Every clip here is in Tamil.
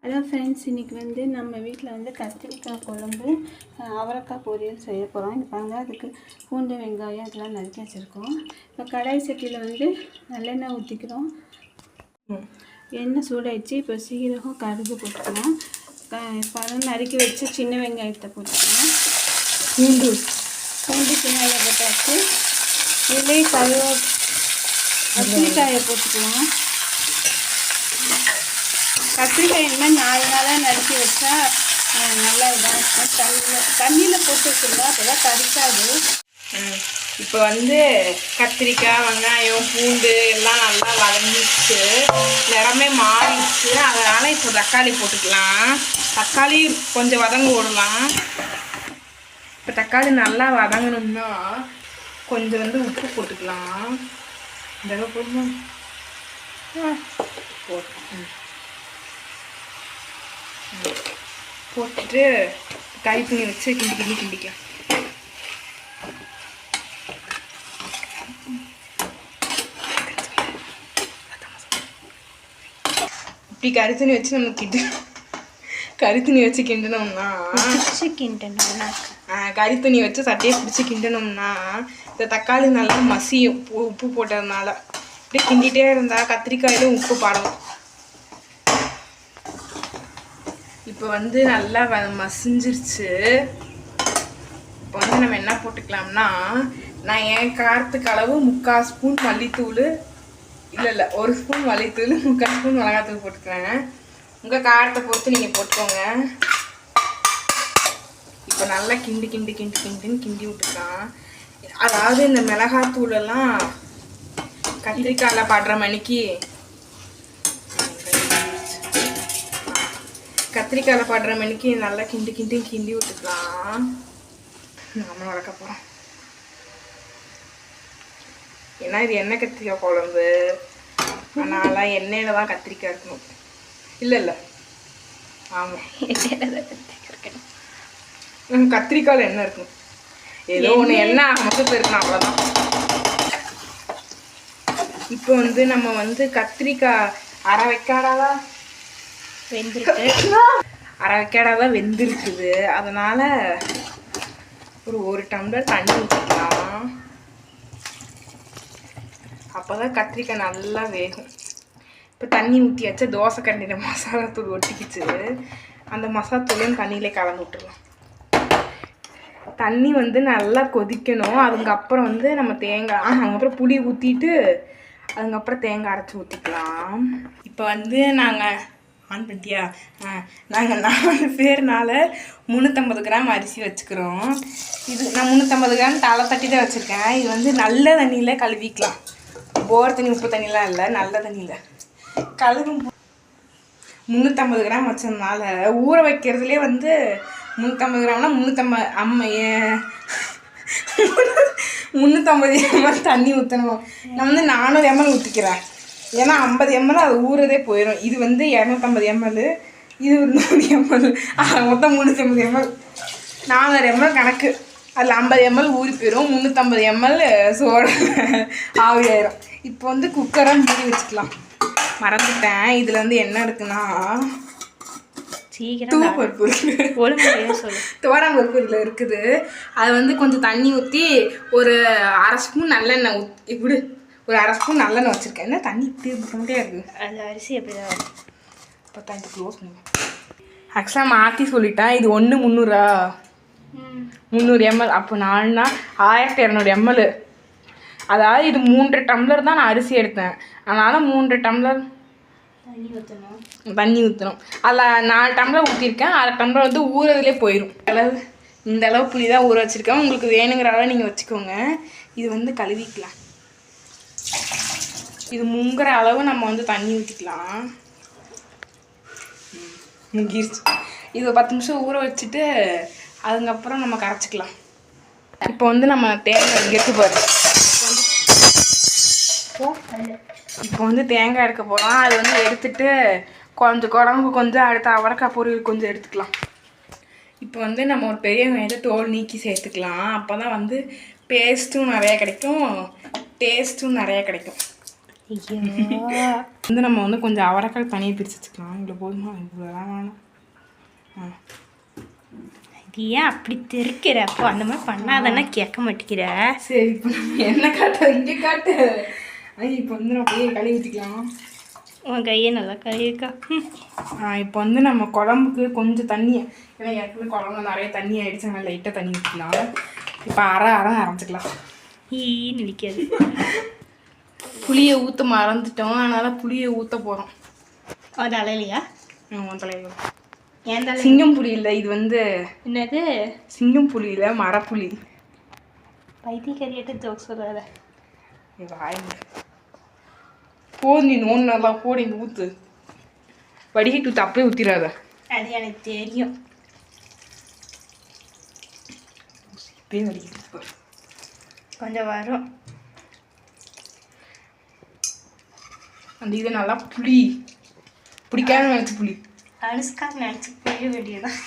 ஹலோ ஃப்ரெண்ட்ஸ், இன்றைக்கி நம்ம வீட்டில் கத்திரிக்காய் குழம்பு, அவரைக்காய் பொரியல் செய்ய போகிறோம். இது பாருங்கள், அதுக்கு பூண்டு வெங்காயம் இதெல்லாம் நறுக்கி வச்சுருக்கோம். இப்போ கடாய் சட்டியில் நல்லெண்ணெய் ஊற்றிக்கிறோம். எண்ணெய் சூடாயிடுச்சு. இப்போ சீரகம் கடுகு போட்டுக்கலாம். பழம் நறுக்கி வச்சு சின்ன வெங்காயத்தை போட்டுக்கலாம். பூண்டு சின்ன வெங்காயம் போட்டாச்சு. இதுலேயே கத்திரிக்காயை போட்டுக்கலாம். கத்திரிக்காய் இந்த மாதிரி 4 நாளாக நறுக்கி வச்சா நல்லா இதாக இருக்கும். தண்ணியில் போட்டு வச்சுருந்தா அப்போ தான் கறிக்காது. இப்போ கத்திரிக்காய் வெங்காயம் பூண்டு எல்லாம் நல்லா வதங்கிடுச்சு, நிறமே மாறிடுச்சு. அதனால் இப்போ தக்காளி போட்டுக்கலாம். தக்காளி கொஞ்சம் வதங்க விடலாம். இப்போ தக்காளி நல்லா வதங்கணும்னா கொஞ்சம் உப்பு போட்டுக்கலாம். இந்த போடணும் போட்டுட்டு கறி துணி வச்சு கிண்டிக்கலாம். இப்படி கறி துணி வச்சு நம்ம கறி துணி வச்சு கிண்டணும்னா கறி துணி வச்சு சட்டையை பிடிச்சி கிண்டணும்னா இந்த தக்காளி நல்லா மசியும். உப்பு போட்டதுனால இப்படி கிண்டிகிட்டே இருந்தால் கத்திரிக்காயிலும் உப்பு பாடணும். இப்போ நல்லா மசிஞ்சிருச்சு. இப்போ நம்ம என்ன போட்டுக்கலாம்னா, நான் என் காரத்துக்கு அளவு 3/4 ஸ்பூன் மல்லித்தூள், இல்லை 1 ஸ்பூன் மல்லித்தூள், 3/4 ஸ்பூன் மிளகாத்தூள் போட்டுக்கிறேன். உங்கள் காரத்தை பொறுத்து நீங்கள் போட்டுக்கோங்க. இப்போ நல்லா கிண்டி விட்டுக்கலாம். அதாவது இந்த மிளகாத்தூளெல்லாம் கத்திரிக்காயில் படுற மணிக்கு நல்லா கிண்டி விட்டுக்கலாம். நம்ம வளர்க்க போகிறோம். ஏன்னா இது எண்ணெய் கத்திரிக்காய் குழம்பு, அதனால் எண்ணெயில் தான் கத்திரிக்காய் இருக்கணும். இல்லை ஆமாம், கத்திரிக்காயில் எண்ணெய் இருக்கணும். ஏதோ ஒன்று எண்ணெய் மொத்தத்தில் இருக்கணும், அவ்வளோதான். இப்போ நம்ம கத்திரிக்காய் அரை வைக்காடாதான் வெந்திருக்குது. அதனால ஒரு டம்ளர் தண்ணி ஊற்றிக்கலாம். அப்போதான் கத்திரிக்காய் நல்லா வேகும். இப்போ தண்ணி ஊற்றியாச்சு. தோசை கண்டியில் மசாலா தூள் ஒட்டிக்கிச்சு. அந்த மசாலா தூளையும் தண்ணியிலே கலந்து விட்டுருலாம். தண்ணி நல்லா கொதிக்கணும். அதுக்கப்புறம் நம்ம தேங்காய் அதுக்கப்புறம் புளி ஊற்றிட்டு அதுக்கப்புறம் தேங்காய் அரைச்சி ஊற்றிக்கலாம். இப்போ நாங்கள் ஆன் பண்ணிட்டியா? நாங்கள் 4 பேர்னால 350 கிராம் அரிசி வச்சுக்கிறோம். இது நான் 350 கிராம் தலை தட்டி தான் வச்சுருக்கேன். இது நல்ல தண்ணியில் கழுவிக்கலாம். போர் தண்ணி உப்பு தண்ணிலாம் இல்லை, நல்ல தண்ணியில் கழுவும். 350 கிராம் வச்சதுனால ஊற வைக்கிறதுலே 350 கிராம்னா 350 ml தண்ணி ஊற்றணும். நான் 400 ml ஊற்றிக்கிறேன். ஏன்னா 50 ml அது ஊறதே போயிடும். இது 250 ml, இது 100 ml, மொத்தம் 350 ml. 400 ml கணக்கு. அதில் 50 ml ஊறி போயிடும். 350 ml சோட ஆவியாயிரும். இப்போ குக்கரை மூடி வச்சுக்கலாம். மறந்துட்டேன். இதில் என்ன இருக்குன்னா பருப்பு துவரம்பருப்பு இதில் இருக்குது. அது கொஞ்சம் தண்ணி ஊற்றி ஒரு அரை ஸ்பூன் நல்லெண்ணெய் இப்படி ஒரு அரை ஸ்பூன் நல்லெண்ணெய் வச்சுருக்கேன். என்ன தண்ணி இப்படி மட்டும் இருக்குது. அந்த அரிசி எப்படி தான் இப்போ தான் இது க்ளோஸ் பண்ணுவேன். ஆக்சுவலாக மாற்றி சொல்லிட்டேன். இது 1 300 ml. அப்போ 4னா 1200 ml. அதாவது இது 3 டம்ளர் தான் நான் அரிசி எடுத்தேன். அதனால் 3 டம்ளர் தண்ணி ஊற்றணும். அதில் 4 டம்ளர் ஊற்றிருக்கேன். 1/2 டம்ளர் ஊறதுலேயே போயிடும். இந்த அளவு புளி தான் ஊற வச்சுருக்கேன். உங்களுக்கு வேணுங்கிற அளவு நீங்கள் வச்சுக்கோங்க. இது கழுவிக்கலாம். இது முங்குற அளவு நம்ம தண்ணி ஊற்றிக்கலாம். முங்கிருச்சு. இது 10 நிமிஷம் ஊற வச்சுட்டு அதுக்கப்புறம் நம்ம கரைச்சிக்கலாம். இப்போ நம்ம தேங்காய் எடுக்க போகிறோம். இப்போ தேங்காய் எடுக்க போகிறோம். அது எடுத்துட்டு கொஞ்சம் குழம்பு கொஞ்சம் அடுத்த அவரைக்காய் பொரியல் கொஞ்சம் எடுத்துக்கலாம். இப்போ நம்ம ஒரு பெரிய வெங்காயத்தை தோல் நீக்கி சேர்த்துக்கலாம். அப்போ தான் பேஸ்ட்டும் நிறையா கிடைக்கும், டேஸ்ட்டும் நிறையா கிடைக்கும். ஐயோ வந்து நம்ம வந்து கொஞ்சம் அவரைக்காய் தனியாக பிரித்து வச்சுக்கலாம். இவ்வளோ போதுமா? இவ்வளோ வேணாம். இது ஏன் அப்படி தெரிக்கிற? அப்போ அந்த மாதிரி பண்ணாதானே கேட்க மாட்டேங்கிற. சரி, இப்போ நம்ம என்ன காட்ட இங்கே காட்டு. இப்போ வந்து நம்ம கையை கழுவி ஊற்றிக்கலாம். உன் கையை நல்லா கழுவிக்கா. இப்போ வந்து நம்ம குழம்புக்கு கொஞ்சம் தண்ணி, ஏன்னா ஏற்கனவே குழம்புல நிறைய தண்ணி ஆகிடுச்சு, நம்ம லைட்டாக தண்ணி ஊற்றிக்கலாம். இப்போ அரை அரைச்சிக்கலாம். ஈன்னு நிற்காது. புளியை ஊற்ற மறந்துட்டோம், அதனால் புளியை ஊற்ற போகிறோம். அது அலையிலையா? உன் தலையில் ஏன் தலை? சிங்கம் புளி இல்லை, இது வந்து என்னது? சிங்கம் புளி இல்லை, மரப்புளி. பைத்தியக்காரியாட்ட ஜோக் சொல்லாத. போது, நீ நோண்டா போடு, இங்கே ஊற்று. வடிகட்டி ஊற்று, அப்படியே ஊற்றிடாத. அது எனக்கு தெரியும். இப்பயே வடிகட்டி கொஞ்சம் வரும். அந்த இது நல்லா புளி பிடிக்காம நினச்சி புளி அனுஷ்கா நினச்சி புரிய வேண்டியதான்.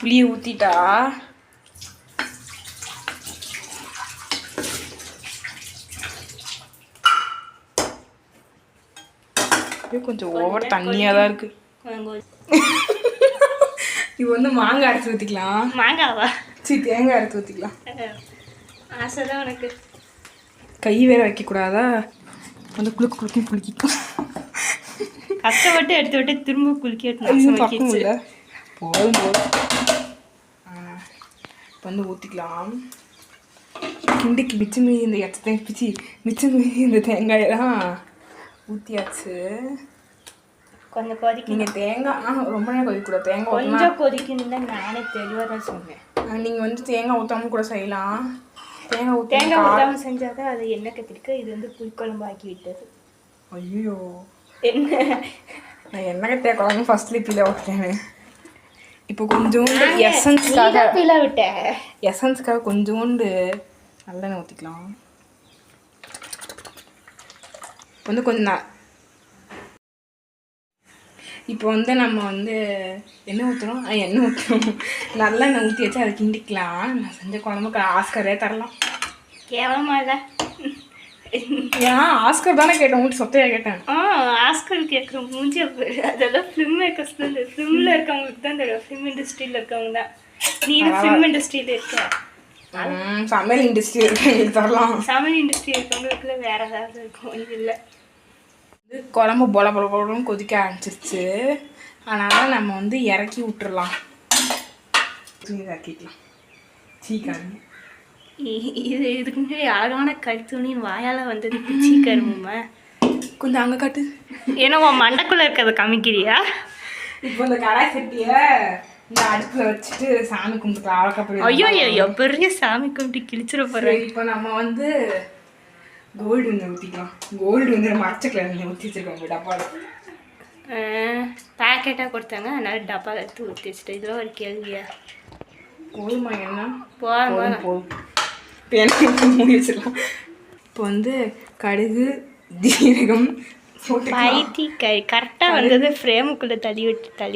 புளியை ஊற்றிட்டா கொஞ்சம் ஓவர் தண்ணியாக தான் இருக்கு. இப்போ வந்து மாங்காய் அரைச்சி ஊற்றிக்கலாம். மாங்காவா? சரி, தேங்காய் அரைச்சி ஊற்றிக்கலாம். ஆசை தான் உனக்கு. கை வேற வைக்கக்கூடாதா? வந்து குளிக்கும். கஷ்டப்பட்டு எடுத்து விட்டு திரும்ப குளிக்க இல்லை. போதும். இப்போ வந்து ஊற்றிக்கலாம். கிண்டிக்கு மிச்சம் மீதி இந்த இடத்த பிச்சு மிச்சம் மீதி இந்த தேங்காயெல்லாம் ஊற்றியாச்சு. கொஞ்சம் கொதிக்க. நீங்கள் தேங்காய் ரொம்ப நேரம் கொதிக்கூடாது. தேங்காய் கொஞ்சம் கொதிக்கணும்னு நானே தெளிவாக தான் சொன்னேன். நீங்கள் வந்து தேங்காய் ஊற்றாமல் கூட செய்யலாம். தேங்காய் ஊற்றாமல் செஞ்சால் தான் அது எண்ணெய் கத்திரிக்க. இது வந்து புளிக்குழம்பு ஆக்கி விட்டது. ஐயோ, என்ன? நான் எண்ணெய் கத்தியா குழம்பு ஃபர்ஸ்ட்லேயே பீல விட்டேன். இப்போ கொஞ்சோண்டு எசன்ஸுக்காக கொஞ்சோண்டு நல்லெண்ணெய் ஊற்றிக்கலாம். இப்போ வந்து கொஞ்சம் இப்போ வந்து நம்ம வந்து எண்ணெய் ஊற்றுறோம். நல்லெண்ணெய் ஊற்றி வச்சு அதை கிண்டிக்கலாம். நான் செஞ்ச குழம்புக்கு ஆஸ்கரே தரலாம். கேவலமா இல்லை? ஏன் ஆஸ்கர் தானே கேட்டேன், உங்களுக்கு சொத்தையாக கேட்டேன். ஆஸ்கர் கேட்குற மூஞ்சி. அதெல்லாம் ஃபிலிம் மேக்கர்ஸ் தான். ஃபிலிமில் இருக்கவங்களுக்கு தான் தெரியும். ஃபிலிம் இண்டஸ்ட்ரியில் இருக்கவங்க தான். நீ ஃபிலிம் இண்டஸ்ட்ரியில் இருக்க. சமையல் இண்டஸ்ட்ரி இருக்கவங்களுக்கு தரலாம். சமையல் இண்டஸ்ட்ரி இருக்கவங்களுக்குள்ள வேற ஏதாவது இருக்கும். இது இல்லை. குழம்பு பொலன்னு கொதிக்க ஆரம்பிச்சிருச்சு. அதனால் நம்ம வந்து இறக்கி விட்டுறலாம். இறக்கிக்கலாம். சீக்கிரம் இது இதுக்கு முன்னாடி அழகான கருத்துணின்னு வாயால் வந்தது சீக்கிரமா. கொஞ்சம் அங்கே காட்டு. ஏன்னா உன் மண்டைக்குள்ளே இருக்கிறத காமிக்கிறியா? இப்போ இந்த கடாய் சட்டியை இந்த அடுப்பில் வச்சுட்டு சாமி கும்பிட்டுக்கலாம். அவளுக்கு ஐயோ பெரிய சாமி கும்பிட்டு கிழிச்சிட போகிறேன். இப்போ நம்ம வந்து கோல்டு வந்து ஊற்றிக்கலாம். கோல்டு வந்து நம்ம அரைச்சக்கல ஊற்றி வச்சுருக்கோம் டப்பாவில். பேக்கெட்டாக கொடுத்தாங்க, அதனால டப்பாவில் எடுத்து ஊற்றி வச்சுட்டேன். இதெல்லாம் ஒரு கேள்வியா? போதுமா? என்ன போதும். இப்போ என்ன மூடி வச்சிடலாம். இப்போ வந்து கடுகு ஜீரகம் போட்டு கரெக்டாக வந்தது ஃப்ரேமுக்குள்ளே தள்ளி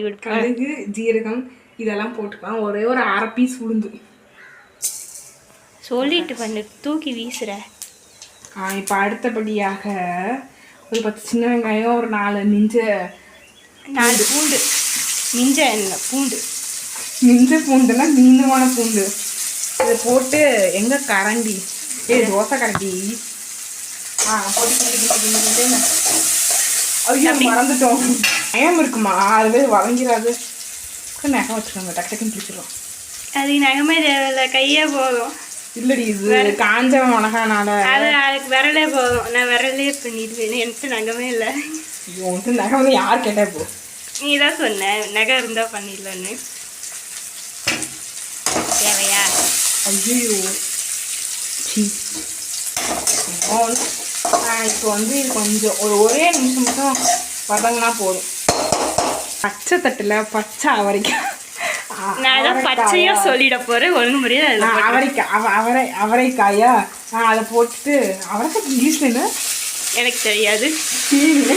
விடுப்பேன். கடுகு ஜீரகம் இதெல்லாம் போட்டுக்கலாம். ஒரே ஒரு அரை பீஸ் உளுந்து சொல்லிட்டு பண்ணு, தூக்கி வீசுற. இப்போ அடுத்தபடியாக ஒரு 10 சின்ன வெங்காயம், ஒரு 4 பூண்டு. மிஞ்ச என்ன பூண்டு? பூண்டுன்னா மீனமான பூண்டு. இதை போட்டு எங்கே கரண்டி தோசை கரண்டி ஐயோ மறந்துட்டோம். நயம் இருக்குமா? அது வதங்கிறாது. நகம் வச்சுக்கோங்க, டக்கு டக்குன்னு பிடிச்சிடும். அது நகமே தேவையில்லை, கையே போதும். இல்லடி, இது காஞ்ச மிளகானால அதுக்கு விரலே போதும். நான் விரலே பண்ணிடுவேன். எனக்கு நகமே இல்லை. ஐயோ, வந்து நகம் வந்து யார் கேட்டா? இப்போ நீ தான் சொன்ன நகை இருந்தால் பண்ணிடலான்னு. தேவையா? ஐயோ இப்போ வந்து இது கொஞ்சம் ஒரே நிமிஷம் மட்டும் வதங்கினா போதும். பச்சை தட்டில் பச்சை அவரைக்காய். நான் பச்சையா சொல்லிட போறேன். ஒழுங்கு முறையில் அவரைக்காயா அதை போட்டுட்டு. அவரைக்காய் இங்கிலீஷ்ல என்ன எனக்கு தெரியாது.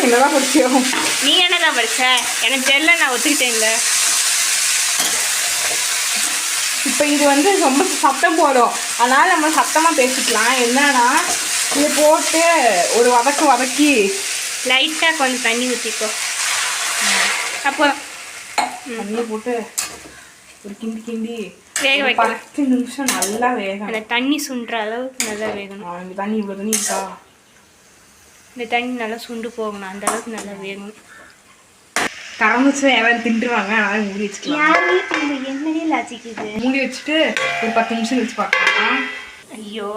என்னதான் படிச்சோம்? நீ என்னதான் படிச்ச? எனக்கு தெரியல, நான் ஒத்துக்கிட்டேன்ல. இப்போ இது வந்து ரொம்ப சத்தம் போடும், அதனால் நம்ம சத்தமாக பேசிக்கலாம். என்னன்னா இது போட்டு ஒரு வதக்கி லைட்டாக கொஞ்சம் தண்ணி ஊற்றிக்கோ. அப்போ தண்ணி போட்டு ஒரு கிண்டி வேக வைக்கலாம். 10 நிமிஷம் நல்லா வேகணும். அந்த தண்ணி சுண்டுற அளவுக்கு நல்லா வேகணும். இந்த தண்ணி இவ்வளோ தண்ணி இருக்கா, இந்த தண்ணி நல்லா சுண்டு போகணும், அந்த அளவுக்கு நல்லா வேகணும். கரமிச்சு யாராவது திண்டுருவாங்க, அதனால மூடி வச்சுக்கலாம். யார் வீட்டில் இந்த எண்ணெயே லாச்சிக்குது. மூடி வச்சுட்டு ஒரு 10 நிமிஷம் கழிச்சு பார்க்கலாம். ஐயோ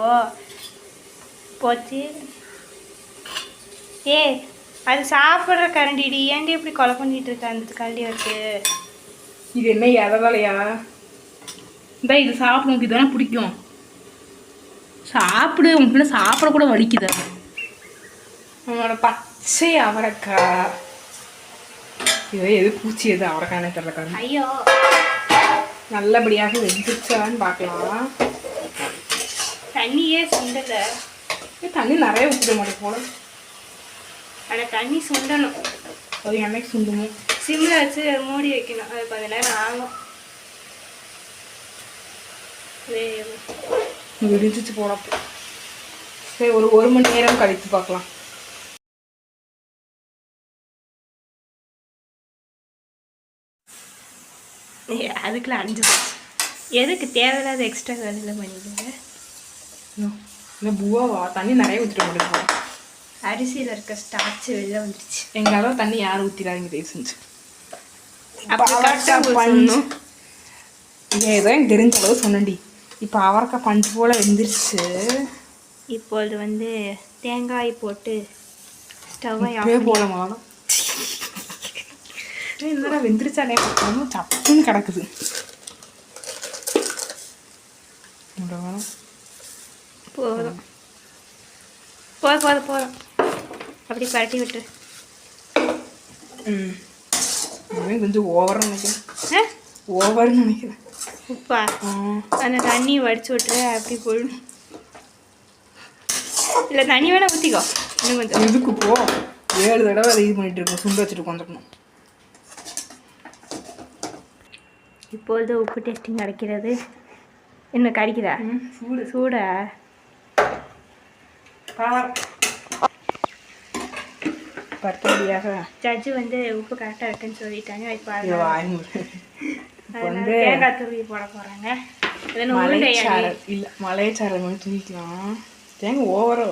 போச்சு. ஏ அது சாப்பிட்ற கரண்டிடி, ஏன்டி இப்படி கொலை பண்ணிட்டு இருக்க அந்த கரண்டி இருக்கு. இது என்ன எதனாலையா? இந்த இது சாப்பிட உனக்கு இதுதானே பிடிக்கும், சாப்பிடு. உனக்கு சாப்பிட கூட வலிக்குது. அவனோட பச்சை அவரைக்காய், இதோ எது பூச்சி எது அவரைக்கானே தெரியல. ஐயோ நல்லபடியாக வெந்துச்சான்னு பார்க்கலாம். தண்ணியே சுண்டலை. தண்ணி நிறைய ஊற்றிட மாட்டேன் போல. ஆனால் தண்ணி சுண்டணும். அது என்னைக்கு சுண்டுமோ. சிம்மில் வச்சு மூடி வைக்கணும். அது 10 நேரம் ஆகும். விரிச்சிச்சு போனப்போ. சரி, ஒரு மணி நேரம் கழித்து பார்க்கலாம். அதுக்குள்ள அஞ்சு எதுக்கு தேவையில்லாத எக்ஸ்ட்ரா வேலையில் பண்ணிடுங்க. இந்த பூவாவா தண்ணி நிறைய ஊற்றிட மாட்டேன். அரிசியில் இருக்க ஸ்டார்ச் வெளில வந்துருச்சு. எங்கள் அளவு தண்ணி யாரும் ஊற்றிடாதீங்க தயவு செஞ்சு. ஏதோ எனக்கு தெரிஞ்ச அளவு சொன்னடி. இப்போ அவரைக்காய் பஞ்சு போல் வெந்துருச்சு. இப்போது வந்து தேங்காய் போட்டு ஸ்டவ்வை போலமா என்னடா வெந்துருச்சாலே பார்க்கணும், சப்புன்னு கிடக்குது. போதும் போதும் போதும் அப்படி பரட்டி விட்டு. கொஞ்சம் ஓவர்னு நினைக்கிறேன். ஓவர்னு நினைக்கிறேன். உப்பா அந்த தண்ணி வடிச்சு விட்டுரு. அப்படி போயிடும். இல்லை தண்ணி வேணா ஊற்றிக்கோ. இன்னும் கொஞ்சம் இதுக்கு போ 7 தடவை அதை இது பண்ணிட்டு இருக்கோம். சுண்டு வச்சுட்டு உட்காந்துக்கணும். இப்பொழுது உப்பு டேஸ்டிங் கிடைக்கிறது. என்ன கிடைக்குதா? சூடா பர்த்தபடியாக ஜட்ஜு வந்து உப்பு கரெக்டாக இருக்குன்னு சொல்லிட்டாங்க. இப்போ வந்து தேங்காய் துருவி போட போகிறாங்க. மலைச்சாரல் இல்லை, மலைச்சாரல் மாதிரி தூக்கிக்கலாம். தேங்காய் ஓவரோ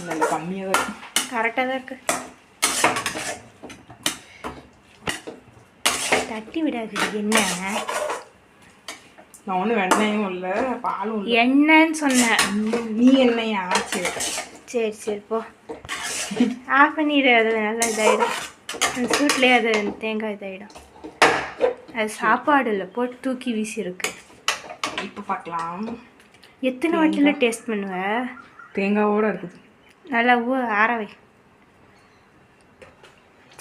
நல்ல கம்மியாக தான் இருக்கும். கரெக்டாக தான் இருக்கு. தட்டி விடாது. என்ன நான் ஒன்றும் வெண்ணையும் இல்லை பாலும் இல்லை. என்னன்னு சொன்னேன். நீ என்னையா? சரி சரி போ ஆஃப் பண்ணிடு. அது நல்லா இதாகிடும். அந்த சூட்லேயே அது தேங்காய் இதாகிடும். அது சாப்பாடு இல்லை, போட்டு தூக்கி வீசியிருக்கு. இப்போ பார்க்கலாம். எத்தனை வாட்டியில் டேஸ்ட் பண்ணுவேன்? தேங்காவோடு இருக்குது. நல்லா ஆறவை.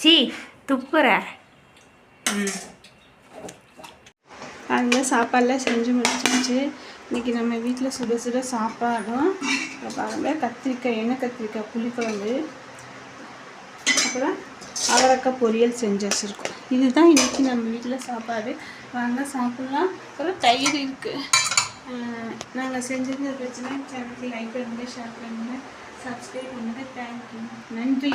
சீ துப்புற. அதில் சாப்பாடெலாம் செஞ்சு முடிச்சாச்சு. இன்றைக்கி நம்ம வீட்டில் சுட சுட சாப்பாடும் பாருங்கள், கத்திரிக்காய் எண்ணெய் கத்திரிக்காய் புளிக்குழம்பு, அப்புறம் அவரைக்காய் பொரியல் செஞ்சு வச்சுருக்கோம். இதுதான் இன்றைக்கி நம்ம வீட்டில் சாப்பாடு. வாங்க சாப்பிட்லாம். அப்புறம் தயிர் இருக்குது. நாங்கள் செஞ்சது பிரச்சனை. சேனலுக்கு லைக் பண்ணுங்கள், ஷேர் பண்ணுங்கள், சப்ஸ்கிரைப் பண்ணுங்கள். தேங்க்யூ. நன்றி.